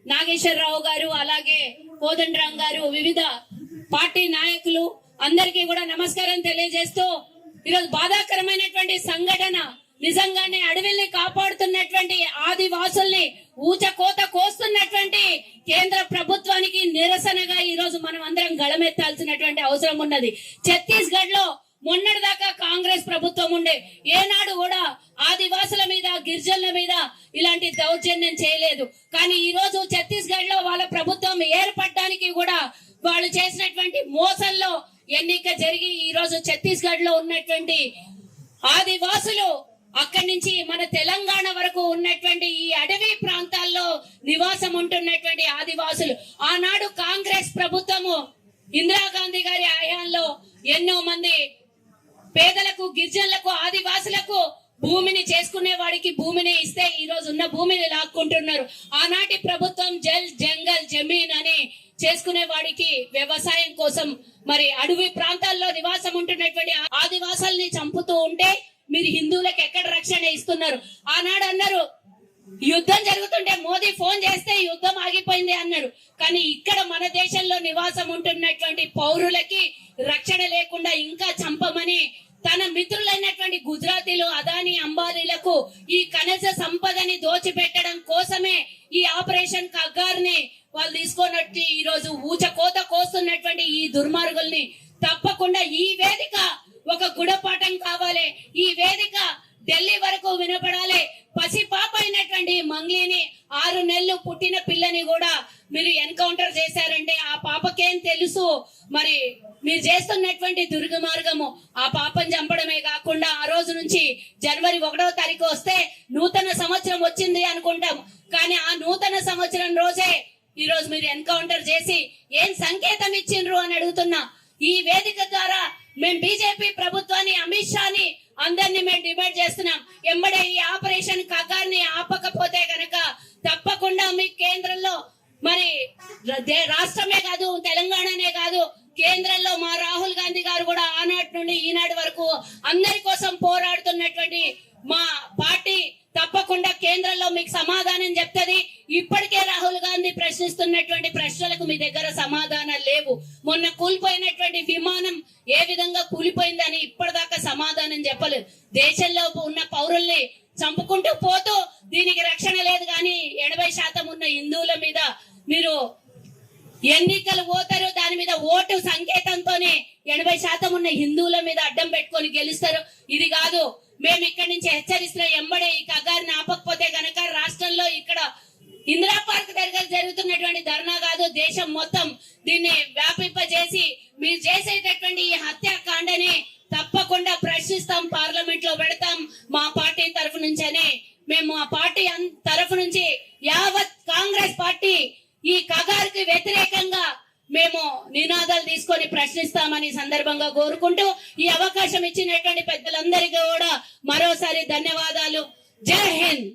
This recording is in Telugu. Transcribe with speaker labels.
Speaker 1: నాగేశ్వరరావు గారు, అలాగే కోదండరాం గారు, వివిధ పార్టీ నాయకులు అందరికీ కూడా నమస్కారం తెలియజేస్తూ, ఈరోజు బాధాకరమైనటువంటి సంఘటన, నిజంగానే అడవిల్ని కాపాడుతున్నటువంటి ఆదివాసుల్ని ఊచకోత కోస్తున్నటువంటి కేంద్ర ప్రభుత్వానికి నిరసనగా ఈ రోజు మనం అందరం గళమెత్తాల్సినటువంటి అవసరం ఉన్నది. ఛత్తీస్గఢ్ లో మొన్నటిదాకా కాంగ్రెస్ ప్రభుత్వం ఉండే, ఏనాడు కూడా ఆదివాసుల మీద, గిరిజనుల మీద ఇలాంటి దౌర్జన్యం చేయలేదు. కానీ ఈ రోజు ఛత్తీస్గఢ్ లో వాళ్ళ ప్రభుత్వం ఏర్పడడానికి కూడా వాళ్ళు చేసినటువంటి మోసంలో ఎన్నిక జరిగి ఈ రోజు ఛత్తీస్గఢ్ లో ఉన్నటువంటి ఆదివాసులు అక్కడి నుంచి మన తెలంగాణ వరకు ఉన్నటువంటి ఈ అడవి ప్రాంతాల్లో నివాసం ఉంటున్నటువంటి ఆదివాసులు, ఆనాడు కాంగ్రెస్ ప్రభుత్వము ఇందిరాగాంధీ గారి హయాంలో ఎన్నో మంది పేదలకు, గిరిజనులకు, ఆదివాసులకు భూమిని చేసుకునే వాడికి భూమిని ఇస్తే ఈ రోజు ఉన్న భూమిని లాక్కుంటున్నారు. ఆనాటి ప్రభుత్వం జల్ జంగల్ జమీన్ అని చేసుకునే వాడికి వ్యవసాయం కోసం మరి అడవి ప్రాంతాల్లో నివాసం ఉంటున్నటువంటి ఆదివాసుల్ని చంపుతూ ఉంటే మీరు హిందువులకు ఎక్కడ రక్షణ ఇస్తున్నారు? ఆనాడు అన్నారు యుద్ధం జరుగుతుంటే మోదీ ఫోన్ చేస్తే యుద్ధం ఆగిపోయింది అన్నారు. కానీ ఇక్కడ మన దేశంలో నివాసం ఉంటున్నటువంటి పౌరులకి రక్షణ లేకుండా ఇంకా చంపమని తన మిత్రులైనటువంటి గుజరాతీలు, అదానీ, అంబానీలకు ఈ ఖనిజ సంపదని దోచిపెట్టడం కోసమే ఈ ఆపరేషన్ కగ్గార్ ని వాళ్ళు తీసుకున్నట్టు ఈ రోజు ఊచకోత కోస్తున్నటువంటి ఈ దుర్మార్గుల్ని తప్పకుండా ఈ వేదిక ఒక గుణపాఠం కావాలి. ఈ వేదిక ఢిల్లీ వరకు వినపడాలి. పసిపాప అయినటువంటి మంగ్లీని, 6 నెలలు పుట్టిన పిల్లని కూడా మీరు ఎన్కౌంటర్ చేశారంటే ఆ పాపకేం తెలుసు? మరి మీరు చేస్తున్నటువంటి దుర్మార్గము ఆ పాపని చంపడమే కాకుండా ఆ రోజు నుంచి జనవరి 1వ తారీఖు వస్తే నూతన సంవత్సరం వచ్చింది అనుకుంటాం. కానీ ఆ నూతన సంవత్సరం రోజే ఈ రోజు మీరు ఎన్కౌంటర్ చేసి ఏం సంకేతం ఇచ్చిండ్రు అని అడుగుతున్నా. ఈ వేదిక ద్వారా మేము బీజేపీ ప్రభుత్వాన్ని, అమిత్ షాని అందరినీ మేము డిమాండ్ చేస్తున్నాం. ఎంబడే ఈ ఆపరేషన్ కగార్ని ఆపకపోతే గనక తప్పకుండా మీ కేంద్రంలో మరి రాష్ట్రమే కాదు, తెలంగాణనే కాదు, కేంద్రంలో మా రాహుల్ గాంధీ గారు కూడా ఆనాటి నుండి ఈనాటి వరకు అందరి కోసం పోరాడుతున్నటువంటి మా పార్టీ తప్పకుండా కేంద్రంలో మీకు సమాధానం చెప్తుంది. ఇప్పటికే రాహుల్ గాంధీ ప్రశ్నిస్తున్నటువంటి ప్రశ్నలకు మీ దగ్గర సమాధానాలు లేవు. మొన్న కూలిపోయినటువంటి విమానం ఏ విధంగా కూలిపోయిందని ఇప్పటిదాకా సమాధానం చెప్పలేదు. దేశంలో ఉన్న పౌరుల్ని చంపుకుంటూ పోతూ దీనికి రక్షణ లేదు. కానీ 80% ఉన్న హిందువుల మీద మీరు ఎన్నికలు పోతారు, దాని మీద ఓటు సంకేతంతోనే 80% ఉన్న హిందువుల మీద అడ్డం పెట్టుకొని గెలుస్తారు. ఇది కాదు, మేము ఇక్కడి నుంచి హెచ్చరిస్తున్న ఎంబడే ఈ కగారిని ఆపకపోతే గనక రాష్ట్రంలో ఇక్కడ ఇందిరా పార్క్ దగ్గర జరుగుతున్నటువంటి ధర్నా కాదు, దేశం మొత్తం దీన్ని వ్యాపింపజేసి మీరు చేసేటటువంటి ఈ హత్యాకాండని తప్పకుండా ప్రశ్నిస్తాం, పార్లమెంట్ లో పెడతాం మా పార్టీ తరఫు నుంచి అని. మేము ఆ పార్టీ తరఫు నుంచి యావత్ కాంగ్రెస్ పార్టీ ఈ కగారికి వ్యతిరేకంగా మేము నినాదాలు తీసుకొని ప్రశ్నిస్తామని సందర్భంగా కోరుకుంటూ ఈ అవకాశం ఇచ్చినటువంటి పెద్దలందరికీ కూడా మరోసారి ధన్యవాదాలు. జై హింద్.